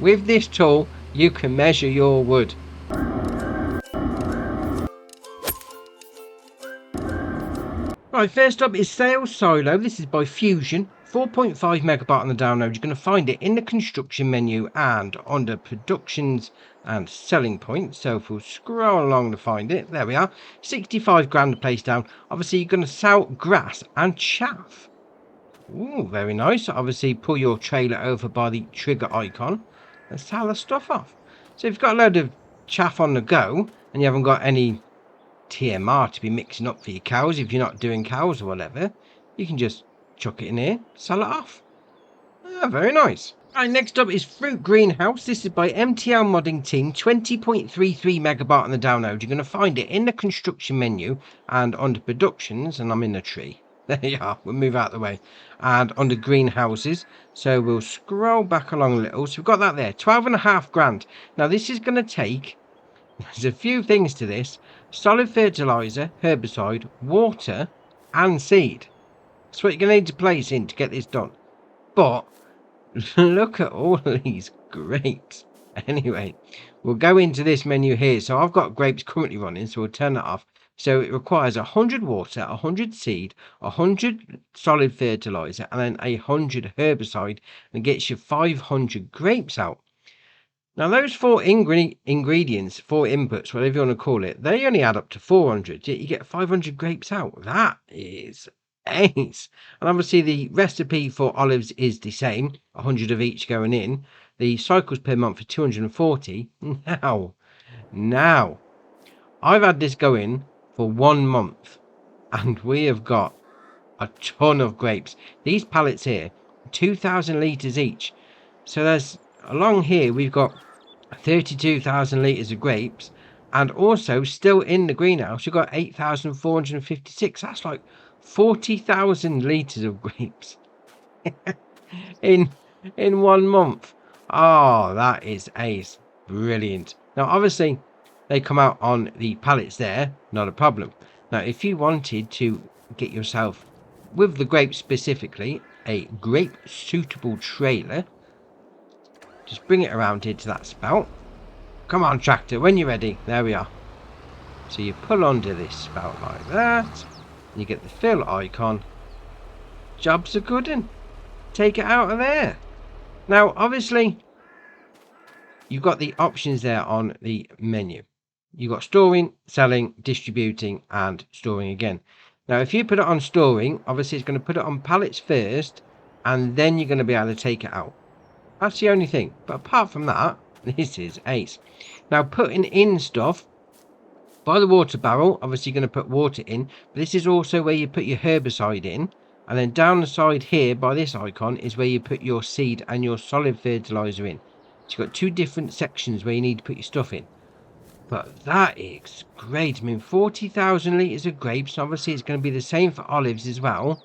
With this tool, you can measure your wood. Right, first up is Sales Silo. This is by Fusion. 4.5 megabyte on the download. You're going to find it in the construction menu and under productions and selling points. So if we'll scroll along to find it, there we are. 65 grand to place down. Obviously, you're going to sell grass and chaff. Ooh, very nice. Obviously, pull your trailer over by the trigger icon and sell the stuff off. So if you've got a load of chaff on the go and you haven't got any TMR to be mixing up for your cows, if you're not doing cows or whatever, you can just chuck it in here, sell it off. Very nice. Right, next up is Fruit Greenhouse. This is by MTL Modding Team. 20.33 megabyte on the download. You're going to find it in the construction menu and under productions, and I'm in a tree. There you are. We'll move out of the way. And under greenhouses. So we'll scroll back along a little. So we've got that there. 12.5 grand. Now this is going to take, there's a few things to this: solid fertilizer, herbicide, water, and seed. That's what you're going to need to place in to get this done. But look at all of these grapes. Anyway, we'll go into this menu here. So I've got grapes currently running, so we'll turn that off. So it requires 100 water, 100 seed, 100 solid fertilizer, and then 100 herbicide, and gets you 500 grapes out. Now those four ingredients, four inputs, whatever you want to call it, they only add up to 400, yet you get 500 grapes out. That is ace. And obviously the recipe for olives is the same, 100 of each going in. The cycles per month are 240. Now, I've had this going for 1 month, and we have got a ton of grapes. These pallets here, 2,000 litres each. So there's, along here, we've got 32,000 litres of grapes, and also still in the greenhouse, we've got 8,456. That's like 40,000 litres of grapes in 1 month. Oh, that is ace. Brilliant. Now, obviously, they come out on the pallets there, not a problem. Now, if you wanted to get yourself, with the grapes specifically, a grape suitable trailer, just bring it around here to that spout. Come on, tractor, when you're ready. There we are. So you pull onto this spout like that. You get the fill icon. Job's a good one. Take it out of there. Now, obviously, you've got the options there on the menu. You've got storing, selling, distributing, and storing again. Now, if you put it on storing, obviously it's going to put it on pallets first, and then you're going to be able to take it out. That's the only thing. But apart from that, this is ace. Now, putting in stuff, by the water barrel, obviously you're going to put water in. But this is also where you put your herbicide in. And then down the side here, by this icon, is where you put your seed and your solid fertilizer in. So you've got two different sections where you need to put your stuff in. But that is great. I mean, 40,000 litres of grapes. Obviously, it's going to be the same for olives as well.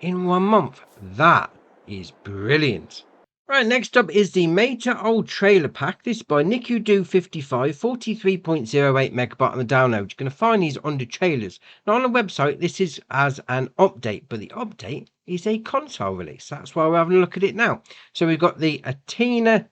In 1 month. That is brilliant. Right, next up is the Mater Old Trailer Pack. This is by NikuDo55, 43.08 megabyte on the download. You're going to find these under trailers. Now, on the website, this is as an update, but the update is a console release. That's why we're having a look at it now. So we've got the Atena,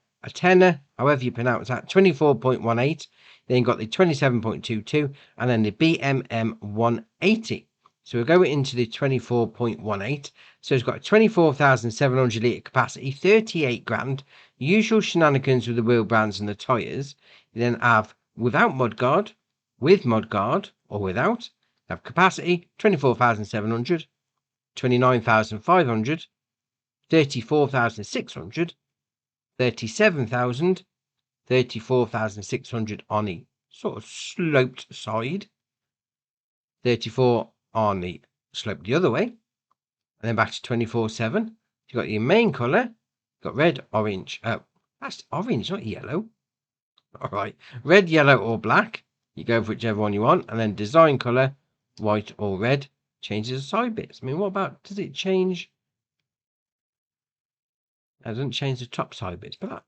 however you pronounce that, 24.18. Then you've got the 27.22, and then the BMM 180. So we'll go into the 24.18. So it's got a 24,700 litre capacity, 38 grand. Usual shenanigans with the wheel brands and the tyres. You then have without mudguard, with mudguard, or without. You have capacity 24,700, 29,500, 34,600, 37,000, 34,600 on the sort of sloped side, 34 on the slope the other way, and then back to 24/7. You've got your main colour, you've got red, orange, that's orange, not yellow. Alright, red, yellow or black, you go for whichever one you want, and then design colour, white or red. Changes the side bits. I mean, what about, does it change? It doesn't change the top side bits, but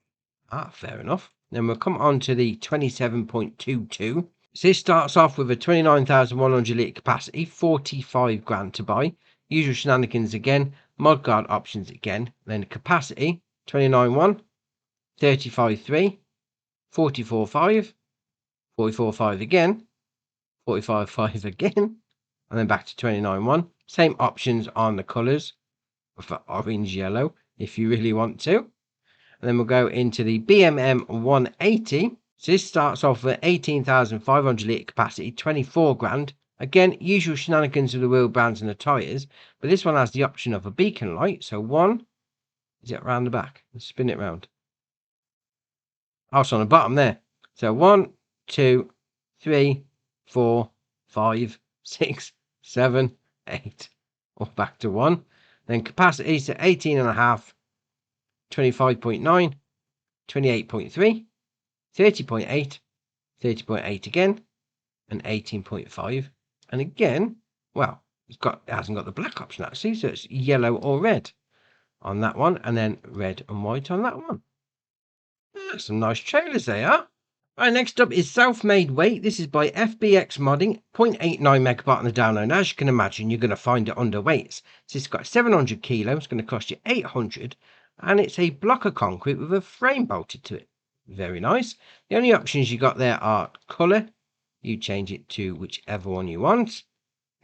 fair enough. Then we'll come on to the 27.22. So this starts off with a 29,100 litre capacity, 45 grand to buy. Usual shenanigans again, mudguard options again. Then capacity, 29.1, 35.3, 44.5, 44.5 again, 45.5 again, and then back to 29.1. Same options on the colours for orange, yellow, if you really want to. And then we'll go into the BMM 180. So this starts off with 18,500 litre capacity, 24 grand. Again, usual shenanigans with the wheel brands and the tyres, but this one has the option of a beacon light. So one, is it round the back? Let's spin it round. Oh, it's on the bottom there. So 1, 2, 3, 4, 5, 6, 7, 8. Or back to 1. Then capacity to 18.5, 25.9, 28.3, 30.8, 30.8 again, and 18.5. And again, well, it hasn't got the black option actually, so it's yellow or red on that one, and then red and white on that one. Some nice trailers they are. Right, next up is Self-Made Weight. This is by FBX Modding, 0.89 megabyte on the download. As you can imagine, you're going to find it under weights. So it's got 700 kilos. It's going to cost you 800, and it's a block of concrete with a frame bolted to it. Very nice. The only options you got there are colour. You change it to whichever one you want.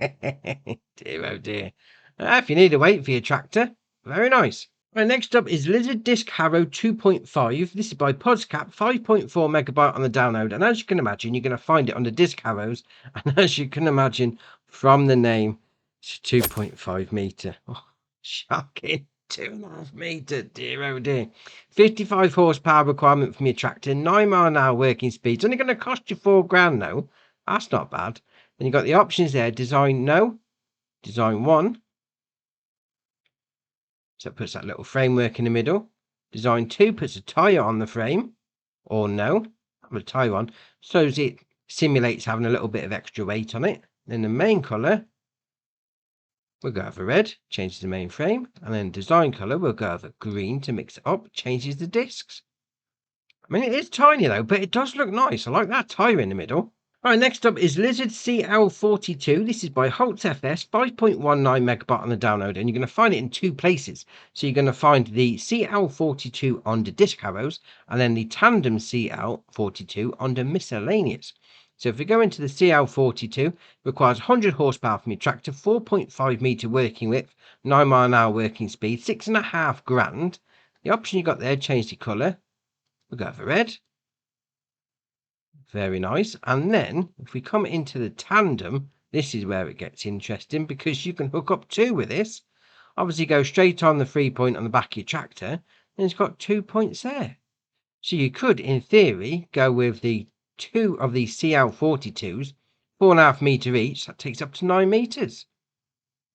Dear, oh dear. If you need a weight for your tractor, very nice. Right, next up is Lizard Disc Harrow 2.5. This is by Podscap, 5.4 megabyte on the download. And as you can imagine, you're going to find it on the Disc Harrows. And as you can imagine from the name, it's 2.5 metre. Oh, shocking. 2.5 metre, dear oh dear. 55 horsepower requirement from your tractor, 9 mile an hour working speed. It's only going to cost you 4 grand though. That's not bad. Then you've got the options there. Design no, design 1. So it puts that little framework in the middle. Design 2 puts a tyre on the frame, or no, have a tyre on, so it simulates having a little bit of extra weight on it. Then the main colour, we'll go over red, changes the main frame, and then design colour, we'll go over green to mix it up, changes the discs. I mean, it is tiny though, but it does look nice. I like that tyre in the middle. Right, next up is Lizard CL42. This is by Holtz FS, 5.19 megabyte on the download, and you're going to find it in 2 places. So you're going to find the CL42 under Disc Harrows, and then the Tandem CL42 under Miscellaneous. So if we go into the CL42, requires 100 horsepower from your tractor, 4.5 metre working width, 9 mile an hour working speed, 6.5 grand. The option you got there, change the colour. We'll go for red. Very nice. And then if we come into the Tandem, this is where it gets interesting because you can hook up 2 with this. Obviously go straight on the 3-point on the back of your tractor, and it's got 2 points there. So you could, in theory, go with the 2 of these CL42s, 4.5 metre each. That takes up to 9 metres.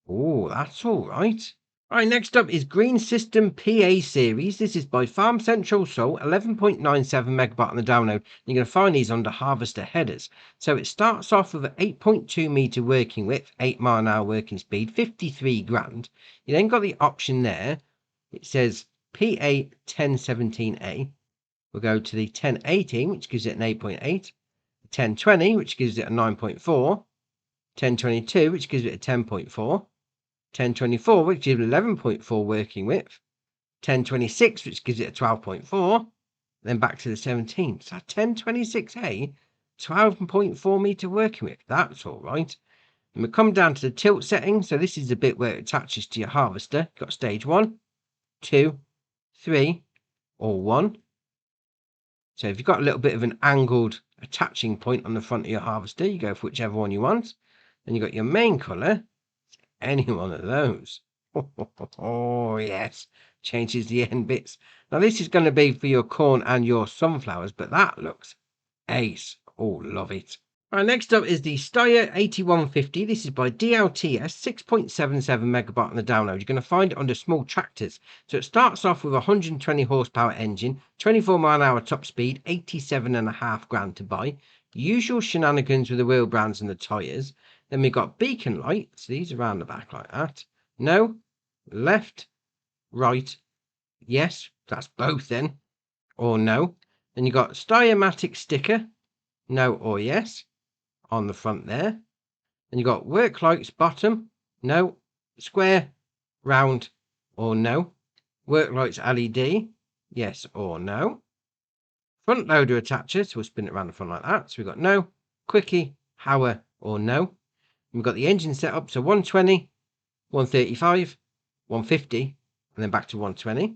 Oh, that's all right. Right, next up is Green System PA Series. This is by Farm Central Soul, 11.97 megabyte on the download. You're going to find these under harvester headers. So it starts off with an 8.2 metre working width, 8 mile an hour working speed, 53 grand. You then got the option there. It says PA 1017A. We'll go to the 1018, which gives it an 8.8. 1020, which gives it a 9.4. 1022, which gives it a 10.4. 1024, which gives 11.4 working width, 1026, which gives it a 12.4, then back to the 17. So 1026A, 12.4 metre working width. That's all right. And we come down to the tilt setting. So this is the bit where it attaches to your harvester. You've got stage 1, 2, 3, or 1. So if you've got a little bit of an angled attaching point on the front of your harvester, you go for whichever one you want. Then you've got your main colour. Any one of those. Oh yes, changes the end bits. Now this is going to be for your corn and your sunflowers, but that looks ace. Oh, love it. Right, next up is the Steyr 8150. This is by DLTS, 6.77 megabyte on the download. You're going to find it under small tractors. So it starts off with a 120 horsepower engine, 24 mile an hour top speed, 87.5 grand to buy. Usual shenanigans with the wheel brands and the tyres. Then we've got beacon lights. These are around the back like that. No, left, right, yes, that's both then, or no. Then you've got Steyr-matic sticker, no or yes, on the front there. Then you've got work lights bottom, no, square, round, or no. Work lights LED, yes or no. front loader attacher, so we'll spin it around the front like that. So we've got no, quickie, power, or no. We've got the engine set up, so 120, 135, 150, and then back to 120.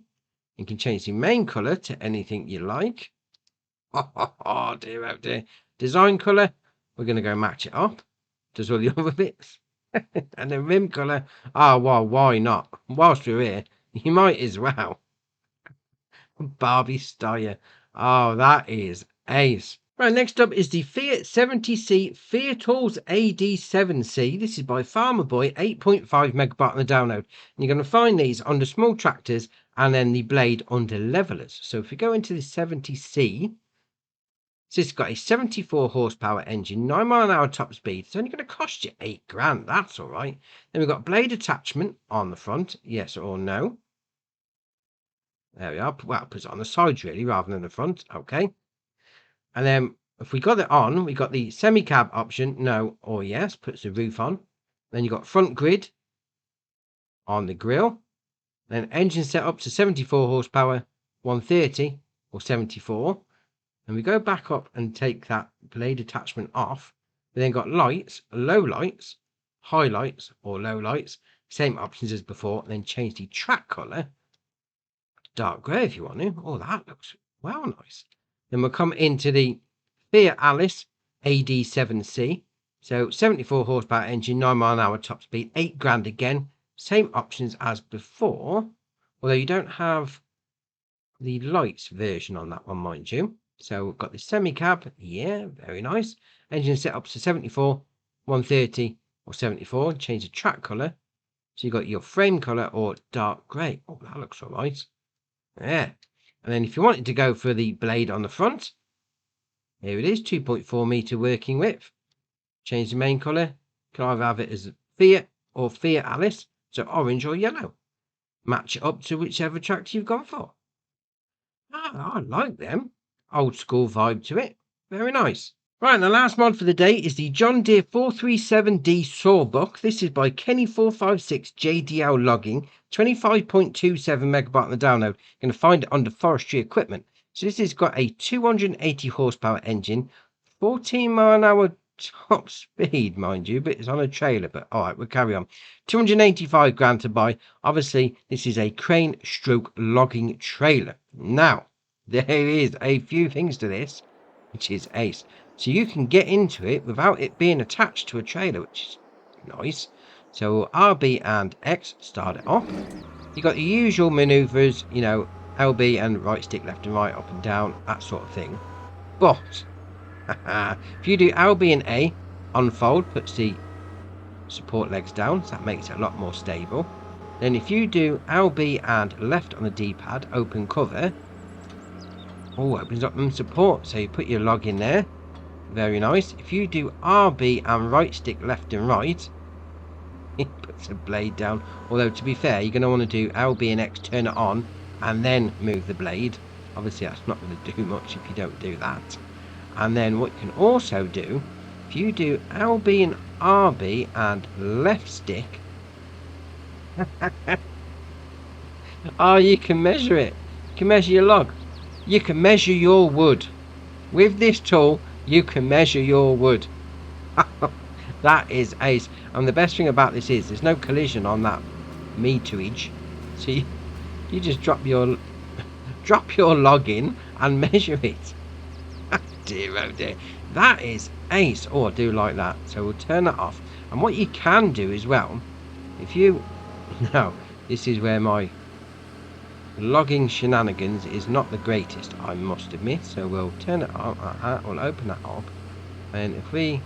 You can change the main colour to anything you like. Oh dear, oh dear. Design colour, we're going to go match it up. Does all the other bits. And then rim colour, well, why not? Whilst we're here, you might as well. Barbie style. Oh, that is ace. Right, next up is the Fiat 70C Fiat Tools AD7C. This is by Farmer Boy, 8.5 megabyte on the download. And you're going to find these under small tractors and then the blade under levelers. So if we go into the 70C, so it's got a 74 horsepower engine, 9 mile an hour top speed. It's only going to cost you 8 grand. That's all right. Then we've got blade attachment on the front. Yes or no. There we are. Well, put it on the sides really rather than the front. Okay. And then if we got it on, we got the semi-cab option, no or yes, puts the roof on. Then you got front grid on the grille. Then engine set up to 74 horsepower, 130 or 74. And we go back up and take that blade attachment off. We then got lights, low lights, high lights or low lights. Same options as before. And then change the track colour to dark grey if you want to. Oh, that looks well nice. Then we'll come into the Fiat Alice AD7C. So 74 horsepower engine, 9 mile an hour top speed, 8 grand again. Same options as before. Although you don't have the lights version on that one, mind you. So we've got the semi-cab. Yeah, very nice. Engine set up to 74, 130 or 74. Change the track colour. So you've got your frame colour or dark grey. Oh, that looks all right. Yeah. And then if you wanted to go for the blade on the front, here it is, 2.4 metre working width. Change the main colour. You can either have it as Fiat or Fiat Alice, so orange or yellow. Match it up to whichever tractor you've gone for. I like them. Old school vibe to it. Very nice. Right, and the last mod for the day is the John Deere 437D Sawbuck. This is by Kenny456 JDL Logging, 25.27 megabyte on the download. You're going to find it under forestry equipment. So this has got a 280 horsepower engine, 14 mile an hour top speed, mind you, but it's on a trailer. But all right, we'll carry on. 285 grand to buy. Obviously, this is a crane stroke logging trailer. Now, there is a few things to this, which is ace. So you can get into it without it being attached to a trailer, which is nice. So RB and X start it off. You got the usual maneuvers, you know, LB and right stick left and right, up and down, that sort of thing. But if you do LB and A, unfold, puts the support legs down, so that makes it a lot more stable. Then if you do LB and left on the D-pad, open cover, opens up them support. So you put your log in there. Very nice. If you do RB and right stick left and right, it puts a blade down. Although to be fair, you're going to want to do LB and X, turn it on, and then move the blade. Obviously that's not going to do much if you don't do that. And then what you can also do, if you do LB and RB and left stick, you can measure it. You can measure your log. You can measure your wood. With this tool, you can measure your wood. That is ace. And the best thing about this is there's no collision on that meterage. So you just drop your log in and measure it. Dear, oh dear. That is ace. Oh, I do like that. So we'll turn that off. And what you can do as well, if you... Now, this is where my logging shenanigans is not the greatest, I must admit. So we'll turn it on. We'll open that up. And if we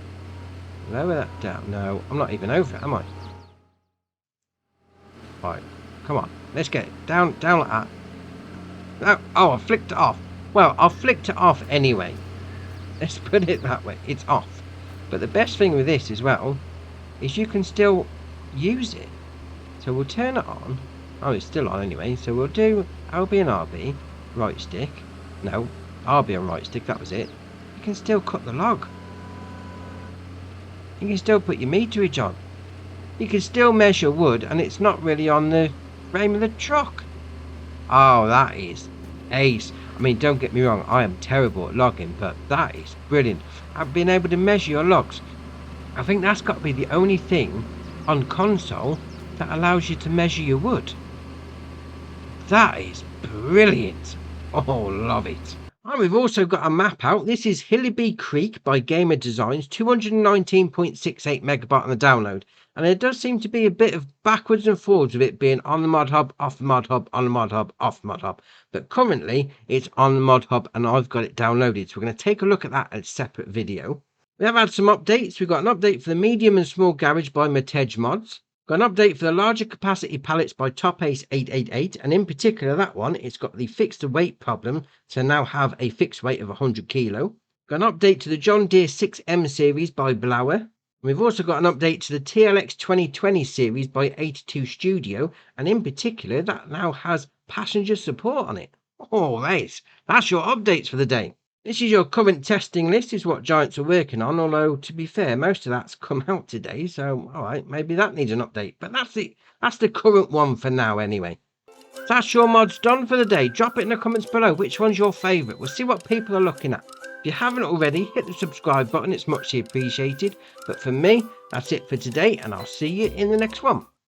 lower that down... No, I'm not even over it, am I? Right. Come on. Let's get it. Down like that. No. Oh, I flicked it off. Well, I flicked it off anyway. Let's put it that way. It's off. But the best thing with this as well is you can still use it. So we'll turn it on. Oh, it's still on anyway. So we'll do LB and RB, right stick. No, RB and right stick, that was it. You can still cut the log. You can still put your meterage on. You can still measure wood and it's not really on the frame of the truck. Oh, that is ace. I mean, don't get me wrong, I am terrible at logging, but that is brilliant. I've been able to measure your logs. I think that's got to be the only thing on console that allows you to measure your wood. That is brilliant. Oh, love it. And we've also got a map out. This is Hillybee Creek by Gamer Designs, 219.68 megabyte on the download. And there does seem to be a bit of backwards and forwards with it being on the mod hub, off the mod hub, on the mod hub, off the mod hub. But currently it's on the mod hub and I've got it downloaded. So we're going to take a look at that in a separate video. We have had some updates. We've got an update for the medium and small garage by Matej Mods. Got an update for the larger capacity pallets by Top Ace 888, and in particular that one, it's got the fixed weight problem to now have a fixed weight of 100 kilo. Got an update to the John Deere 6M series by Blower. We've also got an update to the TLX 2020 series by 82 Studio, and in particular that now has passenger support on it. Oh, that's your updates for the day. This is your current testing list, is what Giants are working on, although, to be fair, most of that's come out today, so, alright, maybe that needs an update. But that's the current one for now, anyway. That's your mods done for the day. Drop it in the comments below. Which one's your favourite? We'll see what people are looking at. If you haven't already, hit the subscribe button. It's muchly appreciated. But for me, that's it for today, and I'll see you in the next one.